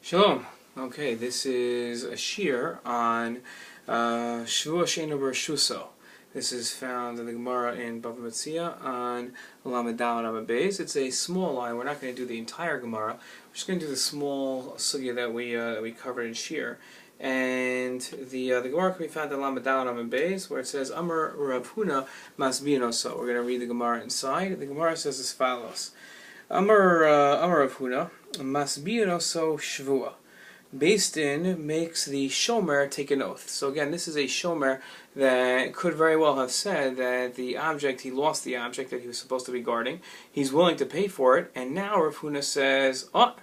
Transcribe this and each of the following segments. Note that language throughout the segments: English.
Shalom. Okay, this is a shir on שבועה שאינה ברשותו. This is found in the Gemara in Mציעא on Lamed Daled Amud Beis. It's a small line. We're not going to do the entire Gemara. We're just going to do the small sugya that we covered in shir. And the Gemara can be found in Lamed Daled Amud Beis, where it says Amar Rav Huna masbino. So we're going to read the Gemara inside. The Gemara says as follows: Amar Rav Huna masbino so Shvuah. Based in makes the shomer take an oath. So again, this is a shomer that could very well have said that the object, he lost the object that he was supposed to be guarding. He's willing to pay for it, and now Rav Huna says, oh,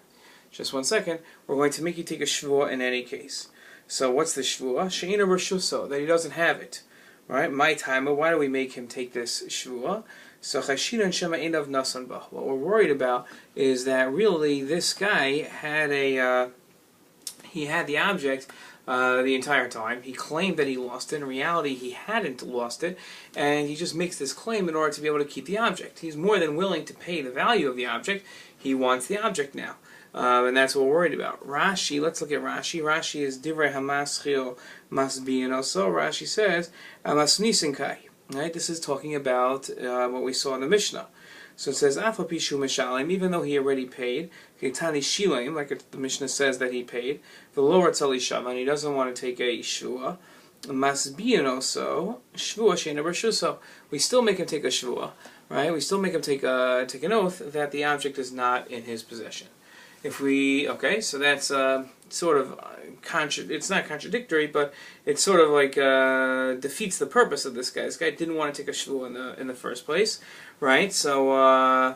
just 1 second, we're going to make you take a shvuah in any case. So what's the shvuah? She'ina Bershutto, that he doesn't have it. Right? My time, why do we make him take this shvuah? So chashina and shema einav nasan ba. What we're worried about is that really this guy had he had the object the entire time. He claimed that he lost it. In reality, he hadn't lost it, and he just makes this claim in order to be able to keep the object. He's more than willing to pay the value of the object. He wants the object now, and that's what we're worried about. Rashi, let's look at Rashi. Rashi is divrei hamaschil masbiin also. Rashi says amasnisin kai. Right, this is talking about what we saw in the Mishnah. So it says, Afa pishu mishalim, even though he already paid, Keitani shilim, like the Mishnah says that he paid, V'lo ratzali shava, and he doesn't want to take a shvuah, Masbiyan also, Shvuah she'ina bershutto. We still make him take a shvuah, right? We still make him take an oath that the object is not in his possession. If we, okay, so that's sort of, it's not contradictory, but it sort of like defeats the purpose of this guy. This guy didn't want to take a shvuah in the first place, right? So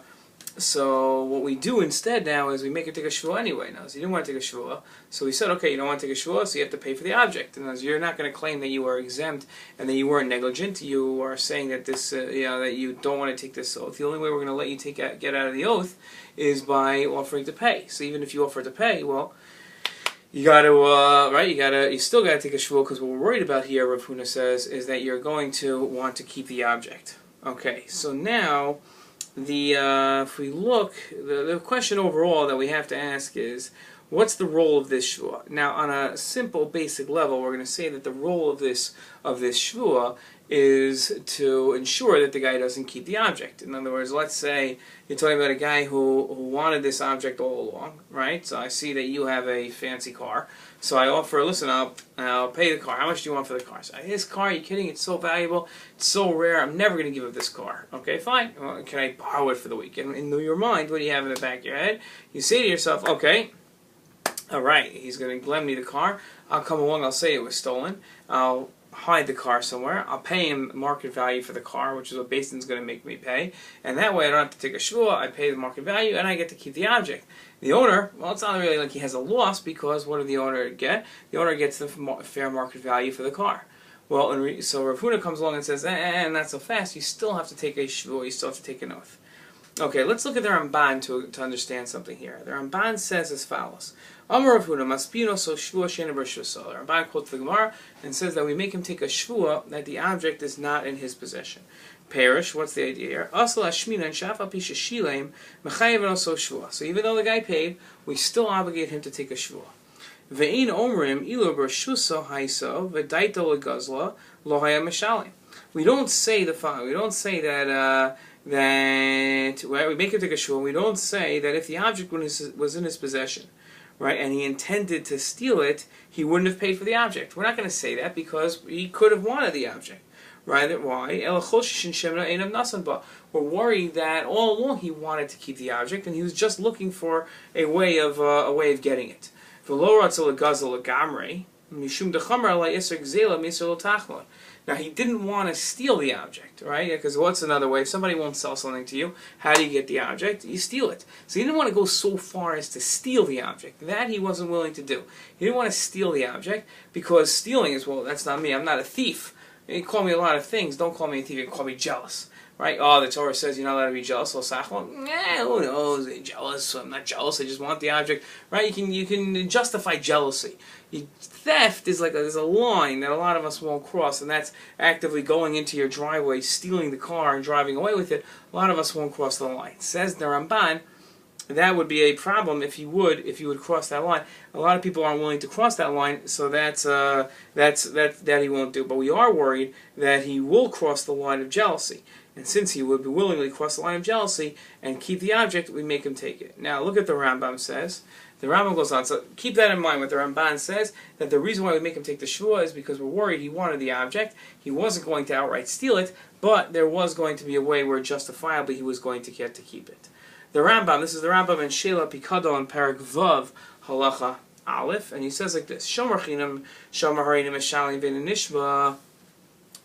so what we do instead now is we make him take a shvuah anyway. Now, so he didn't want to take a shvuah, so we said, okay, you don't want to take a shvuah, so you have to pay for the object. And as you're not going to claim that you are exempt and that you weren't negligent. You are saying that this, that you don't want to take this oath. The only way we're going to let you get out of the oath is by offering to pay. So even if you offer to pay, well, you got to, you still got to take a shvuah, because what we're worried about here, Rav Huna says, is that you're going to want to keep the object. Okay, so now, if we look, the question overall that we have to ask is, what's the role of this shvuah? Now, on a simple, basic level, we're going to say that the role of this shvuah is to ensure that the guy doesn't keep the object. In other words, let's say you're talking about a guy who wanted this object all along, right? So I see that you have a fancy car, so I offer, listen, I'll pay the car. How much do you want for the car? So, this car, are you kidding? It's so valuable, it's so rare, I'm never going to give up this car. Okay, fine. Well, can I borrow it for the weekend? In your mind, what do you have in the back of your head? You say to yourself, okay, all right, he's going to lend me the car. I'll come along, I'll say it was stolen. I'll hide the car somewhere. I'll pay him market value for the car, which is what Beis Din's going to make me pay. And that way I don't have to take a shvuah, I pay the market value, and I get to keep the object. The owner, well, it's not really like he has a loss, because what did the owner get? The owner gets the fair market value for the car. Well, so Rav Huna comes along and says, not so fast, you still have to take a shvuah, you still have to take an oath. Okay, let's look at the Ramban to understand something here. The Ramban says as follows: Amar Rav Huna masbino so Shvuah she'ina bershutto. The Ramban quotes the Gemara and says that we make him take a shvuah that the object is not in his possession. Perish, what's the idea here? Asal hashmina and shafa pisha shilem mechayev also shvuah. So even though the guy paid, we still obligate him to take a shvuah. Ve'in omrim ilo bershutto haiso v'daito legazla lo haya meshalim. We don't say the following. We don't say that we make him take a shvuah. We don't say that if the object was in his possession, right, and he intended to steal it, he wouldn't have paid for the object. We're not going to say that, because he could have wanted the object, right? Why? We're worried that all along he wanted to keep the object, and he was just looking for a way of getting it. Now, he didn't want to steal the object, right? Because what's another way? If somebody won't sell something to you, how do you get the object? You steal it. So he didn't want to go so far as to steal the object. That he wasn't willing to do. He didn't want to steal the object, because stealing is, well, that's not me. I'm not a thief. You call me a lot of things. Don't call me a thief. You can call me jealous. Right? Oh, the Torah says you're not allowed to be jealous. Who knows? They're jealous. I'm not jealous. I just want the object. Right? You can justify jealousy. Theft is there's a line that a lot of us won't cross, and that's actively going into your driveway, stealing the car, and driving away with it. A lot of us won't cross the line. Says the Ramban, that would be a problem if you would cross that line. A lot of people aren't willing to cross that line, so that he won't do. But we are worried that he will cross the line of jealousy. And since he would be willingly cross the line of jealousy and keep the object, we make him take it. Now look at the Rambam says. The Rambam goes on. So keep that in mind. What the Ramban says, that the reason why we make him take the shvuah is because we're worried he wanted the object. He wasn't going to outright steal it, but there was going to be a way where justifiably he was going to get to keep it. The Rambam, this is the Rambam in Sheila Pikadon Parak Vav Halacha Aleph, and he says like this: Shomer Chinam, Shomer Harinim Eshalim Ben Nishba.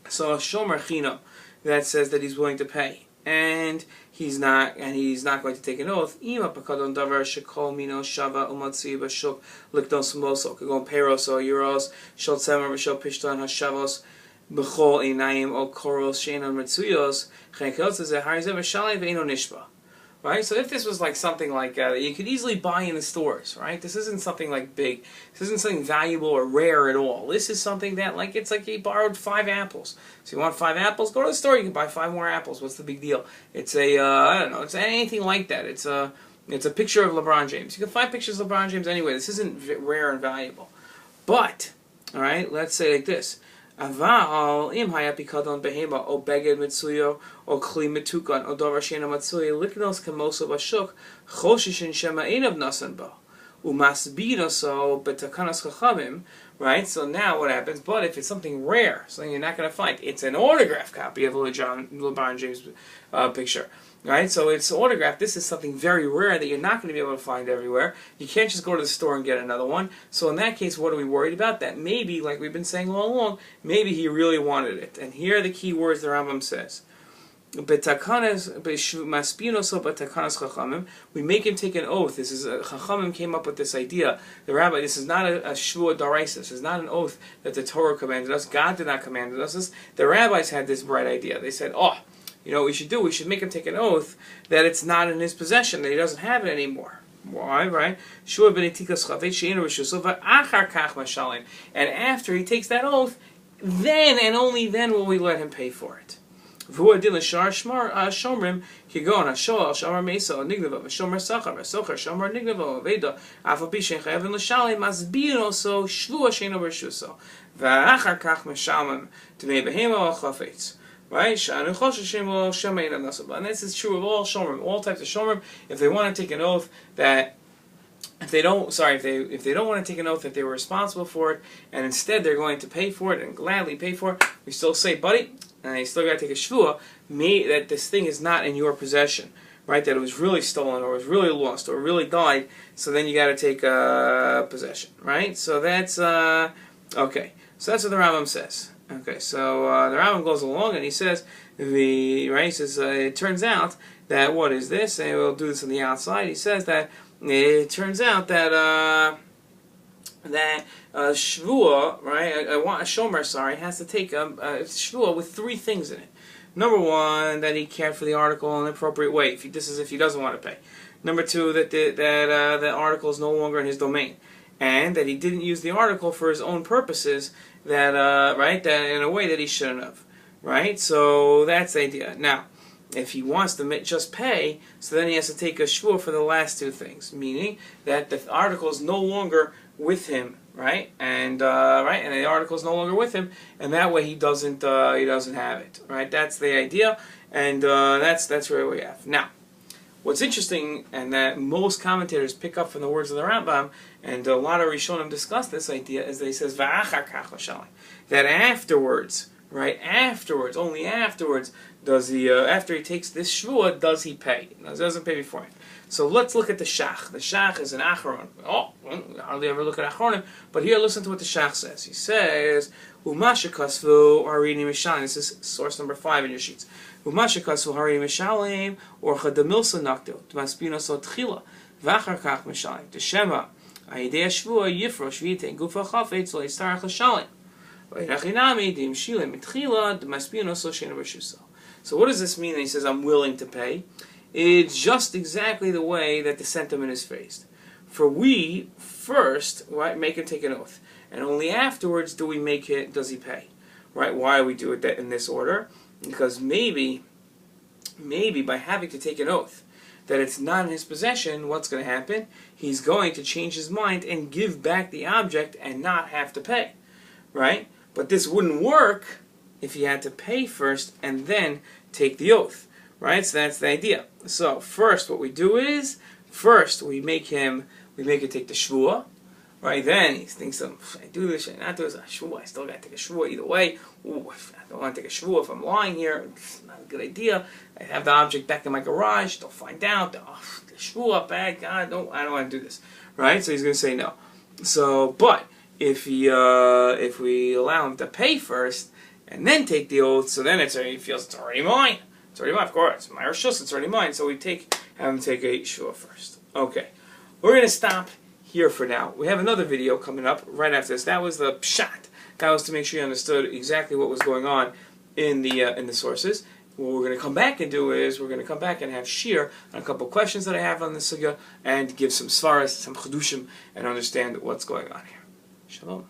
So Shomer Chinam, that says that he's willing to pay, and he's not going to take an oath. Ima Pikadon Davar Shekol Mino Shava Umatzi Bashuk Likdon Smoso Kagon Peros or Euros Shol Tzemer Bashol Pishton Hashavos Bechol Einayim O Koros Sheina Metzuyos Chenkot says that Harizem Eshalim Ve'ino Nishba. Right? So if this was like something like that you could easily buy in the stores, right? This isn't something like big. This isn't something valuable or rare at all. This is something that it's like he borrowed 5 apples. So you want 5 apples? Go to the store. You can buy 5 more apples. What's the big deal? It's a I don't know. It's anything like that. It's a picture of LeBron James. You can find pictures of LeBron James anyway. This isn't rare and valuable. But all right, let's say like this. Aval im haya pikadon behema o beged mitzuyo o kli mitukan o davar sheina matzuyo liknos kamoso bashuk choshishin shema einav nasan ba umasbinoso betakanas chachamim. Right. So now what happens? But if it's something rare, something you're not going to find, it's an autographed copy of a LeBron James picture. Right, so it's autographed. This is something very rare that you're not going to be able to find everywhere. You can't just go to the store and get another one. So in that case, what are we worried about? That maybe, like we've been saying all along, maybe he really wanted it. And here are the key words the Rambam says. We make him take an oath. This is Chachamim came up with this idea. The rabbi, this is not a shvuah d'oraisa. This is not an oath that the Torah commanded us. God did not command us. The rabbis had this bright idea. They said, you know what we should do? We should make him take an oath that it's not in his possession, that he doesn't have it anymore. Why, right? And after he takes that oath, then and only then will we let him pay for it. Right? And this is true of all shomrim, all types of shomrim. If they want to take an oath that if they don't want to take an oath that they were responsible for it, and instead they're going to pay for it and gladly pay for it, we still say, buddy, and you still got to take a shvuah, that this thing is not in your possession, right? That it was really stolen or was really lost or really died. So then you got to take possession, right? So that's okay. So that's what the Rambam says. Okay, so the Rambam goes along and he says, it turns out that what is this? And we'll do this on the outside. He says that it turns out that shvuah, right? A shomer, has to take a shvuah with 3 things in it. Number 1, that he cared for the article in an appropriate way. This is if he doesn't want to pay. Number 2, that the article is no longer in his domain, and that he didn't use the article for his own purposes. That in a way that he shouldn't have, right? So that's the idea. Now, if he wants to just pay, so then he has to take a shvuah for the last 2 things, meaning that the article is no longer with him, right? And the article is no longer with him, and that way he doesn't have it, right? That's the idea, and that's where we have now. What's interesting, and that most commentators pick up from the words of the Rambam, and a lot of Rishonim discuss this idea, is that he says va'achar kach l'shalem, that afterwards, right? Afterwards, only afterwards, does he after he takes this shvuah, does he pay? He doesn't pay beforehand. So let's look at the shach. The shach is an achron. Hardly ever look at achronim, but here listen to what the shach says. He says umasha kasvu harini mishalim. This is source number 5 in your sheets. Umasha kasvu harini mishalim or chadamilsa nakdo tmaspino so tchila v'achar kach mishalim teshema ayidei shvuah yifrosh v'yitein gufa chafetz lo yistarach l'shalim v'yinachinami dim shilim mitchila tmaspino so sheina b'shuso. So what does this mean that he says I'm willing to pay? It's just exactly the way that the sentiment is phrased. For we first, right, make him take an oath, and only afterwards does he pay, right? Why do we do it in this order? Because maybe by having to take an oath, that it's not in his possession, what's going to happen? He's going to change his mind and give back the object and not have to pay, right? But this wouldn't work if he had to pay first and then take the oath, right? So that's the idea. So first what we do is, first we make it take the shvuah, right? Then he thinks, should I do this, should I not do this? Shvuah, I still got to take a shvuah either way. Ooh, I don't want to take a shvuah if I'm lying here. It's not a good idea. I have the object back in my garage. They'll find out. The shvuah, bad God, no, I don't want to do this, right? So he's going to say no. So, but if we allow him to pay first and then take the oath, so then he feels it's already mine. It's already mine, of course. My reshus, it's already mine. So we have him take a shvuah first. Okay, we're going to stop here for now. We have another video coming up right after this. That was the pshat. That was to make sure you understood exactly what was going on in the sources. What we're going to come back and do is we're going to come back and have shir on a couple questions that I have on the sugya and give some svaras, some chedushim, and understand what's going on here. Shalom.